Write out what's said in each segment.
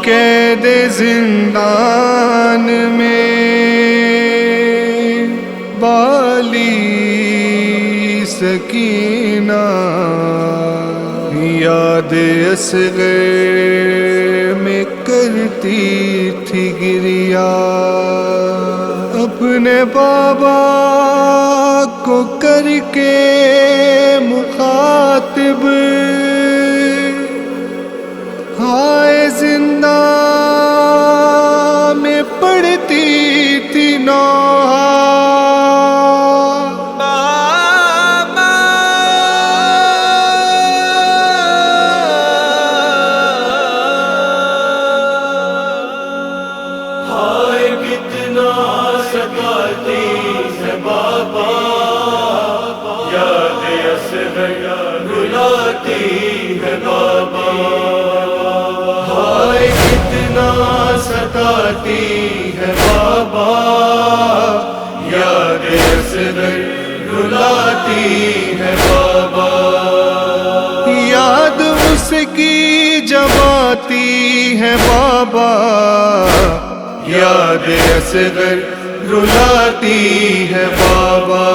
قید زندان میں بالی سکینہ یاد اصغر میں کرتی تھی گریا، اپنے بابا کو کر کے مخاطب، ہائے زندان میں پڑھتی تھی نوحہ، ہائے کتنا ستاتی ہے بابا، یاد اصغر رلاتی ہے بابا، ہائے کتنا ستاتی ہے بابا، یاد اصغر رلاتی ہے بابا، یاد اس کی جب آتی ہے بابا، یاد اصغر رلاتی ہے بابا،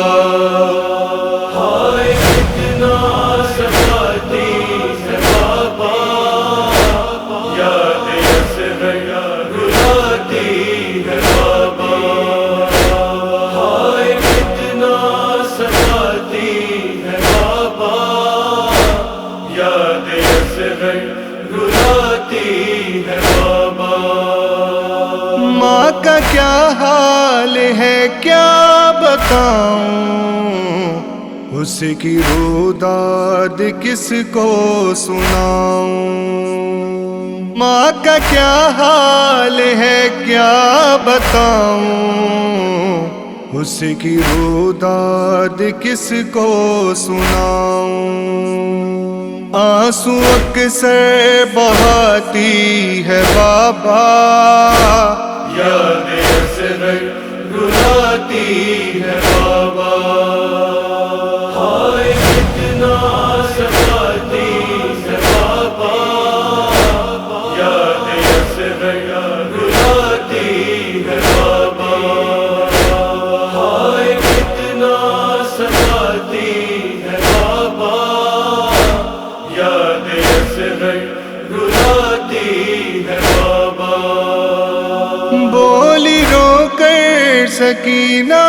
ہائے کتنا ستاتی ہے بابا، یاد اصغر رلاتی ہے بابا، ہائے کتنا ستاتی ہے بابا، یاد اصغر رلاتی ہے بابا، ماں کا کیا حال ہے کیا بتاؤں، اس کی روداد کس کو سناؤں، ماں کا کیا حال ہے کیا بتاؤں، اس کی روداد کس کو سناؤں، آنسو اکثر بہاتی ہے بابا، یاد اصغر رلاتی ہے بابا، ہائے کتنا ستاتی ہے بابا، یاد اصغر رلاتی ہے بابا، ہائے کتنا ستاتی ہے بابا، یاد اصغر رلاتی ہے بابا، بولی رو کر سکینہ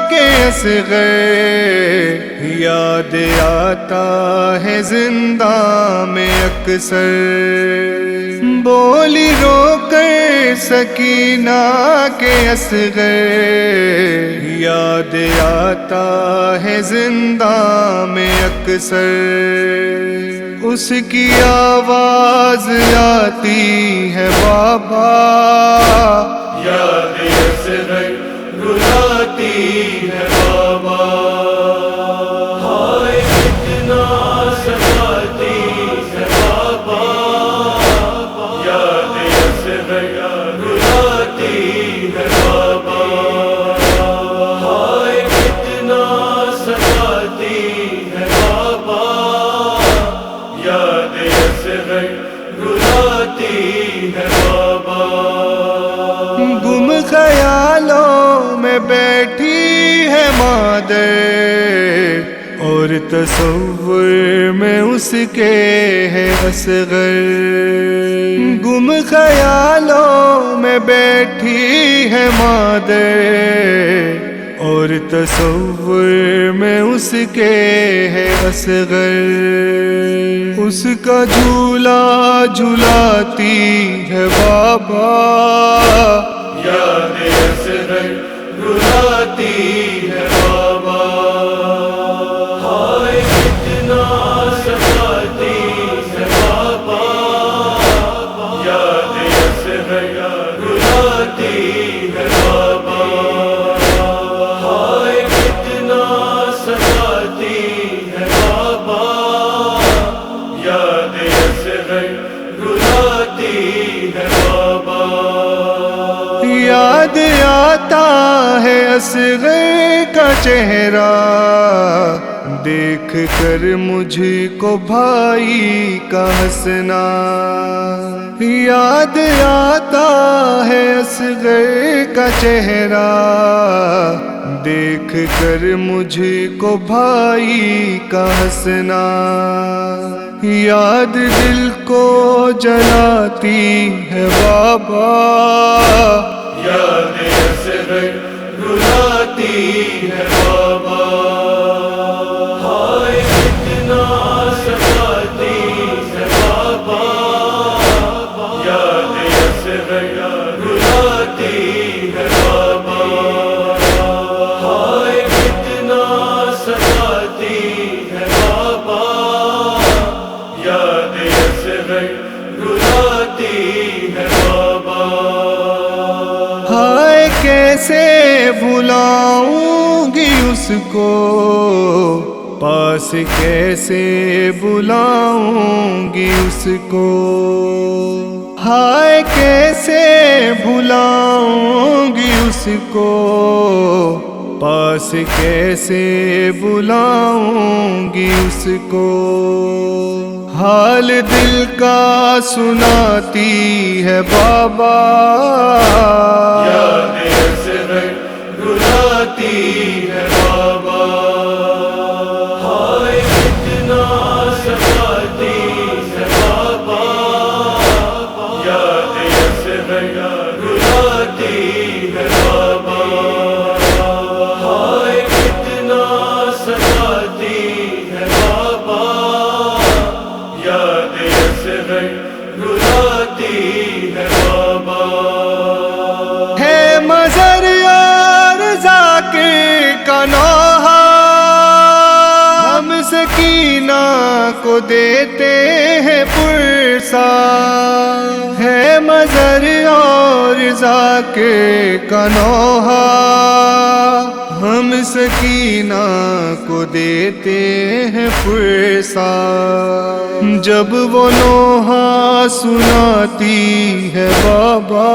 کے اصغر، یاد آتا ہے زندہ میں اکثر، بولی رو کر سکینہ کے اصغر، یاد آتا ہے زندہ میں اکثر، اس کی آواز آتی ہے بابا، یاد اصغر رلاتی ہے بابا، ہائے کتنا ستاتی ہے بابا، یاد اصغر رلاتی ہے بابا، ہائے کتنا ستاتی ہے بابا، یاد اصغر رلاتی ہے بابا، گم خیالوں میں بیٹھی ہے مادر، اور تصور میں اس کے ہے اصغر، گم خیالوں میں بیٹھی ہے مادر، اور تصور میں اس کے ہے اصغر، اس کا جھولا جھلاتی ہے بابا، یاد اصغر رلاتی ہے بابا، ہائے کتنا ستاتی ہے بابا، یاد اصغر رلاتی ہے بابا، ہائے کتنا ستاتی ہے بابا، یاد اصغر رلاتی ہے بابا، یاد آتا ہے اصغر کا چہرہ، دیکھ کر مجھ کو بھائی کا ہنسنا، یاد آتا ہے اصغر کا چہرہ، دیکھ کر مجھ کو بھائی کا ہنسنا، یاد دل کو جلاتی ہے بابا، یاد اصغر رلاتی ہے بابا، ہائے کتنا ستاتی ہے بابا، یاد اصغر رلاتی ہے بابا، ہائے کتنا ستاتی ہے بابا، یاد اصغر رلاتی ہے بابا، ہائے کیسے بھلاؤں گی اس کو، پاس کیسے بلاؤں گی اس کو، ہائے کیسے بھلاؤں گی اس کو، پاس کیسے بلاؤں گی اس کو، حال دل کا سناتی ہے بابا، یاد اصغر رلاتی ہے بابا، ہائے کتنا ستاتی ہے بابا، یاد اصغر رلاتی ہے بابا، ہائے کتنا ستاتی ہے بابا، یاد اصغر رلاتی ہے بابا، ہے مظہر اور ذاکر کا نوحہ، ہم سکینہ کو دیتے ہیں پرسا، ہے مظہر اور ذاکر کا نوحہ، ہم سکینہ کو دیتے ہیں پرسا، جب وہ نوحہ سناتی ہے بابا،